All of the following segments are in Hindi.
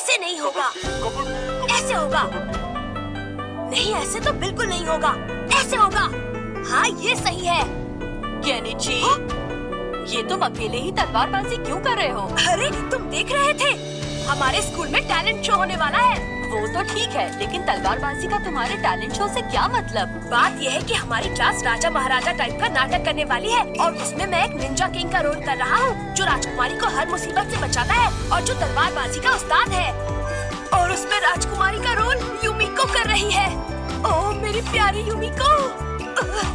ऐसे नहीं होगा, ऐसे होगा। नहीं, ऐसे तो बिल्कुल नहीं होगा, ऐसे होगा। हाँ, ये सही है। केनिची, ये तुम अकेले ही तलवारबाजी क्यों कर रहे हो? अरे, तुम देख रहे थे? हमारे स्कूल में टैलेंट शो होने वाला है। वो तो ठीक है, लेकिन तलवारबाजी का तुम्हारे टैलेंट शो से क्या मतलब? बात यह है कि हमारी क्लास राजा महाराजा टाइप का नाटक करने वाली है और उसमें मैं एक निंजा किंग का रोल कर रहा हूँ, जो राजकुमारी को हर मुसीबत से बचाता है और जो तलवारबाजी का उस्ताद है। और उसमें राजकुमारी का रोल यूमिको कर रही है। ओह, मेरी प्यारी यूमिको,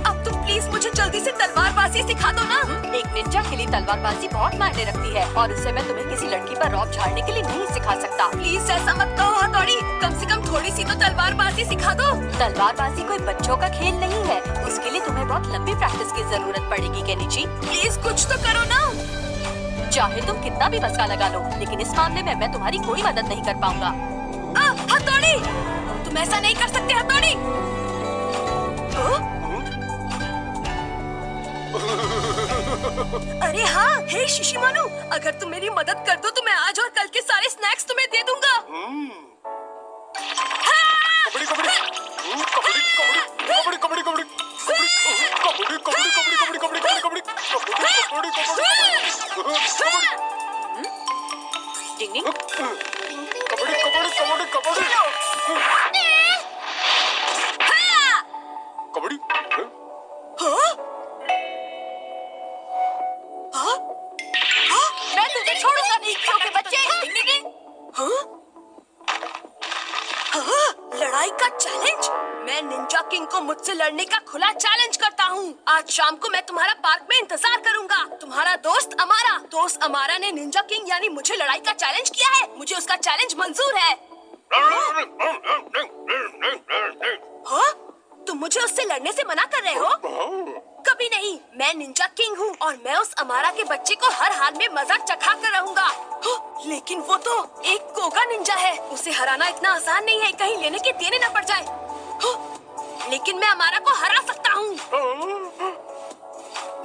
अब तुम प्लीज मुझे जल्दी से तलवारबाजी सिखा दो ना। एक निंजा के लिए तलवारबाजी बहुत मायने रखती है और उससे मैं तुम्हें किसी लड़की पर रौब झाड़ने के लिए नहीं सिखा सकता। प्लीज ऐसा मत कहो हथौड़ी, कम से कम थोड़ी सी तो तलवारबाजी सिखा दो। तलवारबाजी कोई बच्चों का खेल नहीं है, उसके लिए तुम्हें बहुत लंबी प्रैक्टिस की जरूरत पड़ेगी केनिची। प्लीज कुछ तो करो ना। चाहे तुम कितना भी मस्का लगा लो, लेकिन इस मामले में मैं तुम्हारी कोई मदद नहीं कर पाऊंगा। हथौड़ी, तुम ऐसा नहीं कर सकते हथौड़ी। अरे हाँ, हे शिशिमानु, अगर तुम मेरी मदद कर दो तो मैं आज और कल के सारे स्नैक्स तुम्हें दे दूंगा। कबड्डी कबड्डी कबड्डी कबड्डी कबड्डी कबड्डी कबड्डी कबड्डी कबड्डी कबड्डी कबड्डी कबड्डी कबड्डी डिंग डिंग। कबड्डी कबड्डी कबड्डी कबड्डी कबड्डी। मैं तुझे छोड़ूंगा नहीं, क्योंकि बच्चे। डिंग डिंग डिंग। लड़ाई का चैलेंज? मैं निंजा किंग को मुझसे लड़ने का खुला चैलेंज करता हूँ। आज शाम को मैं तुम्हारा पार्क में इंतजार करूंगा। तुम्हारा दोस्त अमारा ने निंजा किंग यानी मुझे लड़ाई का चैलेंज किया है। मुझे उसका चैलेंज मंजूर है। हाँ? तुम मुझे उससे लड़ने से मना कर रहे हो? कभी नहीं, मैं निंजा किंग हूँ और मैं उस अमारा के बच्चे को हर हाल में मजाक चखा कर रहूंगा। लेकिन वो तो एक कोगा निंजा है, उसे हराना इतना आसान नहीं है, कहीं लेने के देने न पड़ जाए। लेकिन मैं अमारा को हरा सकता हूँ।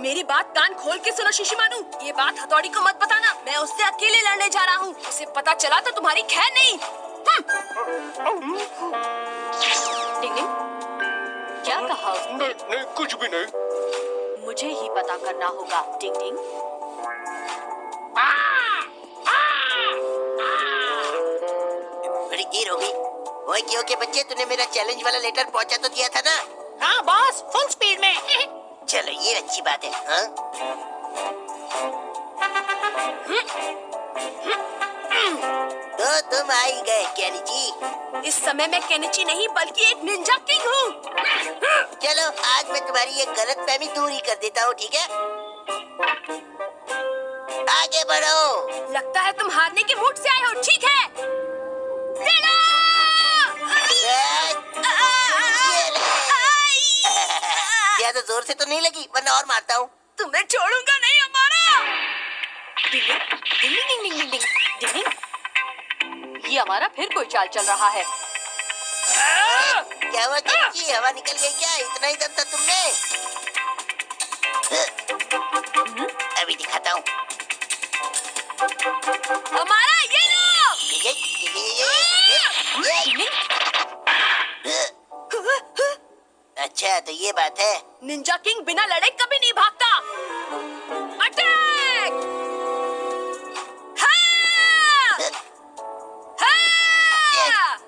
मेरी बात कान खोल के सुनो शिशिमानु, ये बात हथौड़ी को मत बताना। मैं उससे अकेले लड़ने जा रहा हूँ, उसे पता चला तो तुम्हारी खैर नहीं। डिंग डिंग। क्या कहा उसने? नहीं, कुछ भी नहीं। मुझे ही पता करना होगा। डिंग डिंग। बड़ी देर हो गई। ओए क्यों के बच्चे, तूने मेरा चैलेंज वाला लेटर पहुंचा तो दिया था ना? हाँ बॉस, फुल स्पीड में। चलो ये अच्छी बात है। हाँ? तो तुम आ ही गए केनिची। इस समय मैं केनिची नहीं बल्कि एक निंजा किंग हूँ। चलो आज मैं तुम्हारी ये गलतफहमी दूर ही कर देता हूँ, ठीक है? आगे बढ़ो। लगता है तुम हारने के मूड से आए हो, ठीक है? ज्यादा जोर से तो नहीं लगी, वरना और मारता हूँ। तुम्हें छोड़ूंगा नहीं अमारा। डिंग डिंग डिंग डिंग डिंग डिंग डिंग। ये हमारा फिर कोई चाल चल रहा है। क्या हुआ केनिची, हवा निकल गई क्या? इतना ही दम था तुमने? अभी दिखाता हूँ। अमारा ये लो। अच्छा तो ये बात है। निंजा किंग बिना लड़े कभी नहीं भागता। अटैक! हाँ! हाँ!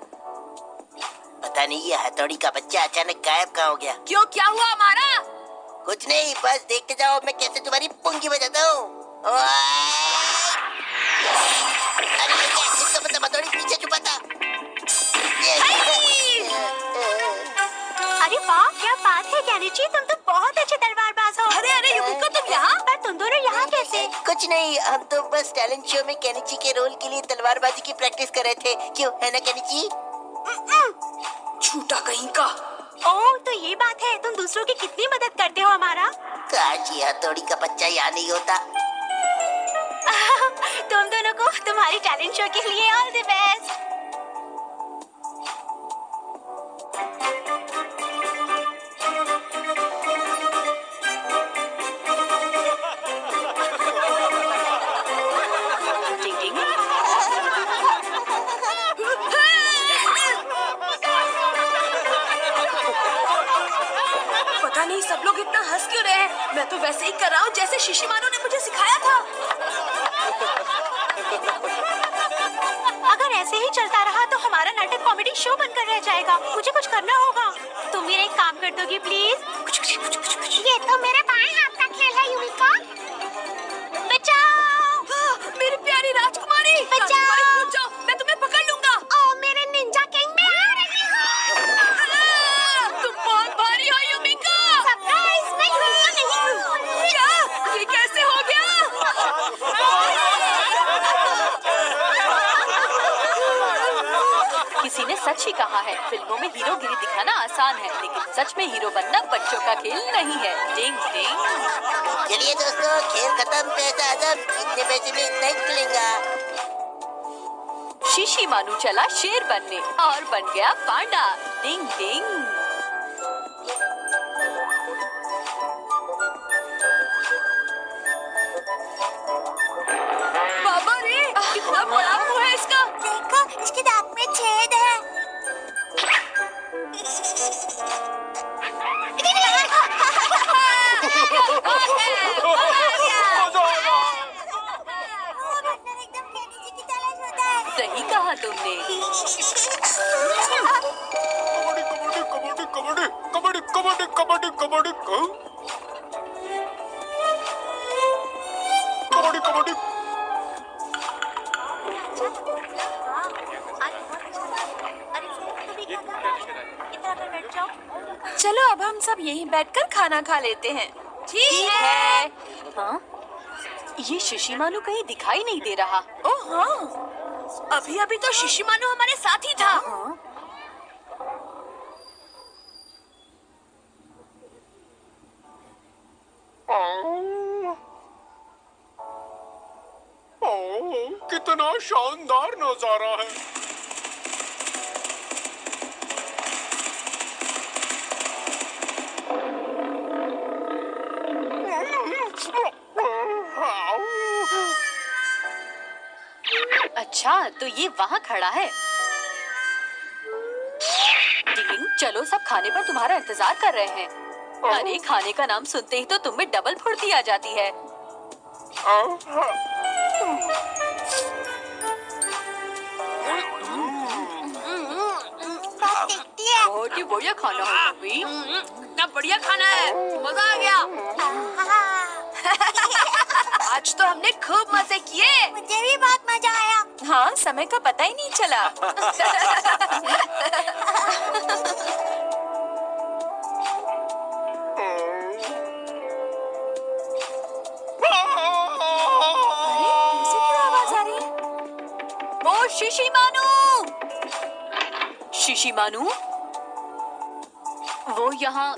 पता नहीं ये हथौड़ी का बच्चा अचानक गायब कहाँ हो गया। क्यों, क्या हुआ हमारा? कुछ नहीं, बस देखते जाओ मैं कैसे तुम्हारी पुंगी बजाता हूँ। अरे ये क्या, इसका मतलब हथौड़ी पीछे छुपा था। अरे वाह, क्या बात है केनिची, तुम तो बहुत अच्छे तलवारबाज हो। अरे यूमिको, तुम यहाँ? पर तुम दोनों यहाँ कैसे? कुछ नहीं, हम तो बस टैलेंट शो में केनिची के रोल के लिए तलवारबाजी की प्रैक्टिस कर रहे थे। क्यों, है ना केनिची? झूठा कहीं का। ओह, तो ये बात है, तुम दूसरों की कितनी मदद करते हो हमारा। काश ये हथौड़ी का बच्चा यहाँ नहीं होता। तुम दोनों को तुम्हारी टैलेंट शो के लिए ऑल द बेस्ट। वैसे ही कर रहा हूँ जैसे शिशिमारू ने मुझे सिखाया था। अगर ऐसे ही चलता रहा तो हमारा नाटक कॉमेडी शो बनकर रह जाएगा। मुझे कुछ करना होगा। तुम मेरा एक काम कर दोगी प्लीज? ये तो मेरे बाएं हाथ का खेल है युमिका। बचाओ! मेरी प्यारी राजकुमारी, राजकुमारी रुक जाओ, मैं तुम्हें पकड़ लूंगा। ओ मेरे निंजा किंग में आ रही हूँ। तुम बहुत भारी हो युमिका। सरप्राइज! मैं युमिका नहीं हूँ। क्या? ये कैसे हो गया? किसी ने सच ही कहा है, फिल्मों में हीरोगिरी दिखाना आसान है, लेकिन सच में हीरो बनना बच्चों का खेल नहीं है। डिंग डिंग। चलिए दोस्तों, खेल खत्म। पैसा आदम, इतने पैसे में इतना ही मिलेगा। शिशिमारू चला शेर बनने और बन गया पांडा। डिंग डिंग। बाबा रे, कितना बड़ा मुंह है इसका। देखो, इसके दांत में छेद है। सही कहा तुमने। कबड्डी कबड्डी कबड्डी कबड्डी कबड्डी कबड्डी कबड्डी कबड्डी कबड्डी। चलो अब हम सब यहीं बैठकर खाना खा लेते हैं। ठीक है। हाँ? ये शिशिमारू कहीं दिखाई नहीं दे रहा। ओह हाँ, अभी अभी तो शिशिमारू हमारे साथ ही था। हाँ? कितना शानदार नजारा है। अच्छा, तो ये वहाँ खड़ा है। डिंग, चलो सब खाने पर तुम्हारा इंतजार कर रहे हैं। अरे खाने का नाम सुनते ही तो तुम में डबल फुर्ती आ जाती है। बहुत ही बढ़िया खाना है मम्मी। कितना बढ़िया खाना है, मजा आ गया। आज तो हमने खूब मजे किए। मुझे भी बहुत मजा आया। हाँ, समय का पता ही नहीं चला। आवाज आ रही है। ओ शिशिमारू! शिशिमारू? वो यहाँ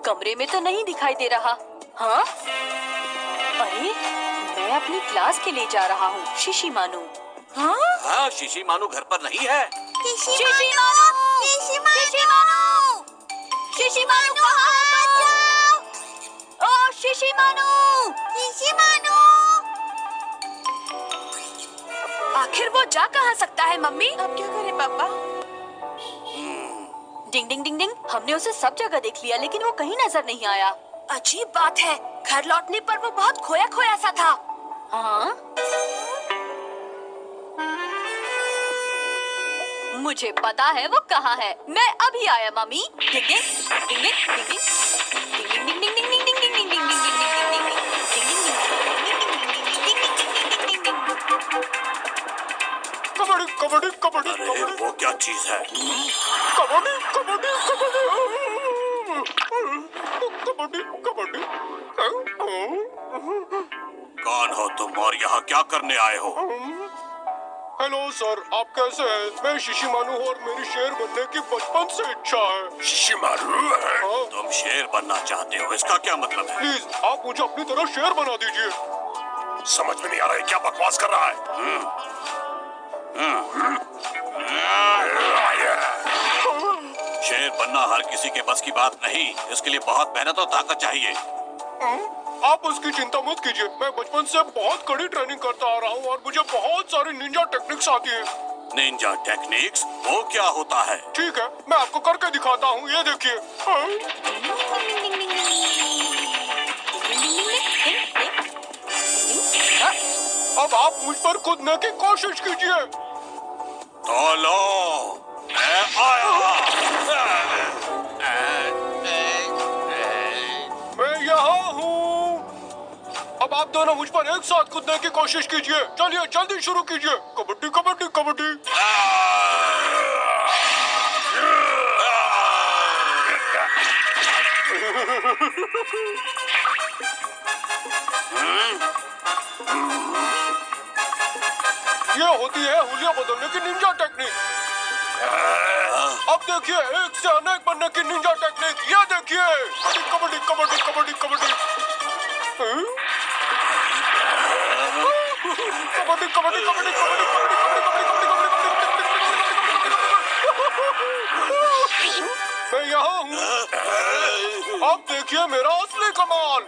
कमरे में तो नहीं दिखाई दे रहा। हाँ? अरे मैं अपनी क्लास के लिए जा रहा हूँ। शिशिमारू। हाँ? हाँ, शिशिमारू घर पर नहीं है। शिशिमारू! शिशिमारू! शिशिमारू कहाँ है? ओ शिशिमारू! आखिर वो जा कहाँ सकता है मम्मी? अब क्या करें पापा? डिंग डिंग डिंग डिंग। हमने उसे सब जगह देख लिया लेकिन वो कहीं नजर नहीं आया। अजीब बात है, घर लौटने पर वो बहुत खोया खोया सा था। हाँ? मुझे पता है वो कहाँ है। मैं अभी आया मम्मी। डिंग डिंग डिंग डिंग डिंग डिंग डिंग डिंग डिंग डिंग डिंग डिंग डिंग डिंग डिंग डिंग डिंग डिंग। कबड्डी कबड्डी कबड्डी अरे कबड्डी वो क्या चीज है? कबड्डी कबड्डी कबड्डी कबड्डी कबड्डी। कौन हो तुम और यहाँ क्या करने आए हो? हेलो सर, आप कैसे हैं? मैं शिशिमारू हूँ और मेरी शेर बनने की बचपन से इच्छा है। शिशिमारू? हाँ? तुम शेर बनना चाहते हो, इसका क्या मतलब है? प्लीज आप मुझे अपनी तरह शेर बना दीजिए। समझ में नहीं आ रहा है क्या बकवास कर रहा है। शेर बनना हर किसी के बस की बात नहीं, इसके लिए बहुत मेहनत और ताकत चाहिए। आप उसकी चिंता मत कीजिए, मैं बचपन से बहुत कड़ी ट्रेनिंग करता आ रहा हूँ और मुझे बहुत सारी निंजा टेक्निक्स आती है। Ninja techniques? वो क्या होता है? ठीक है, मैं आपको करके दिखाता हूँ, ये देखिए। अब आप मुझ पर कूदने की कोशिश कीजिए। तो लो, मैं आया। मैं यहाँ हूँ। अब आप दोनों मुझ पर एक साथ कूदने की कोशिश कीजिए। चलिए जल्दी शुरू कीजिए। कबड्डी कबड्डी कबड्डी। ये होती है हुलिया बदलने की निंजा टेक्निक। अब देखिए एक से अनेक बनने की निंजा टेक्निक। ये देखिए कबड्डी कबड्डी कबड्डी कबड्डी कबड्डी कबड्डी कबड्डी कबड्डी मैं यहाँ हूँ। अब देखिए मेरा असली कमाल।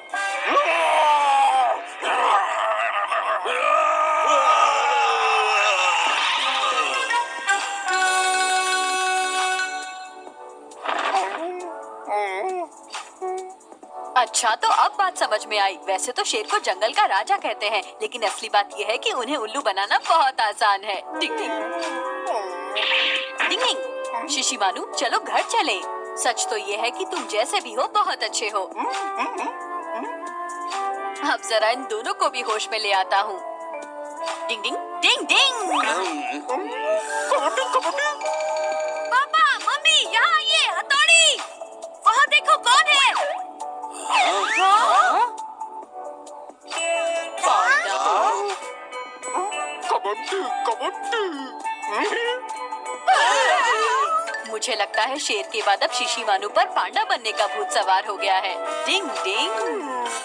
अच्छा, तो अब बात समझ में आई। वैसे तो शेर को जंगल का राजा कहते हैं, लेकिन असली बात यह है कि उन्हें उल्लू बनाना बहुत आसान है। डिंग डिंग डिंग डिंग। शिशिमानु, चलो घर चले। सच तो ये है कि तुम जैसे भी हो बहुत अच्छे हो। अब जरा इन दोनों को भी होश में ले आता हूँ। डिंग डिंग डिंग डिंग। पापा, मम्मी, यहाँ आइए, हथौड़ी। वहाँ देखो कौन है। कबड्डी कबड्डी। मुझे लगता है शेर के बाद अब शिशिमानु पर पांडा बनने का भूत सवार हो गया है। डिंग डिंग।